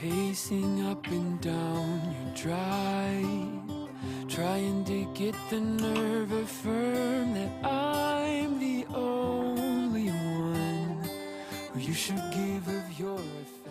pacing up and down your drive, trying to get the nerve affirmed that I'm the only one who you should give of your affection.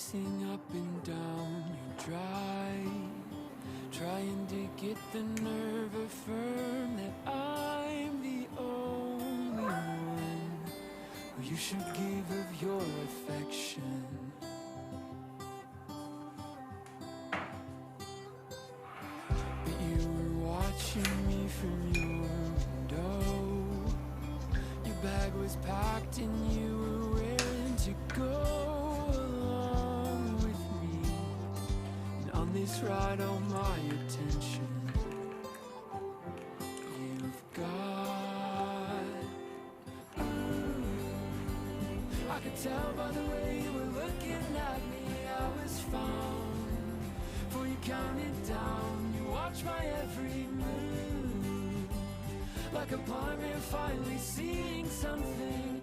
pacing up and down your drive, trying to get the nerve affirm that I'm the only one who you should give of your affection. But you were watching me from your window. Your bag was packed and you were raring to go along with me. And on this ride, all my attention you've got. I could tell by the way you were looking at me, I was found. For you counted down, you watched my every move. Like a blind man finally seeing something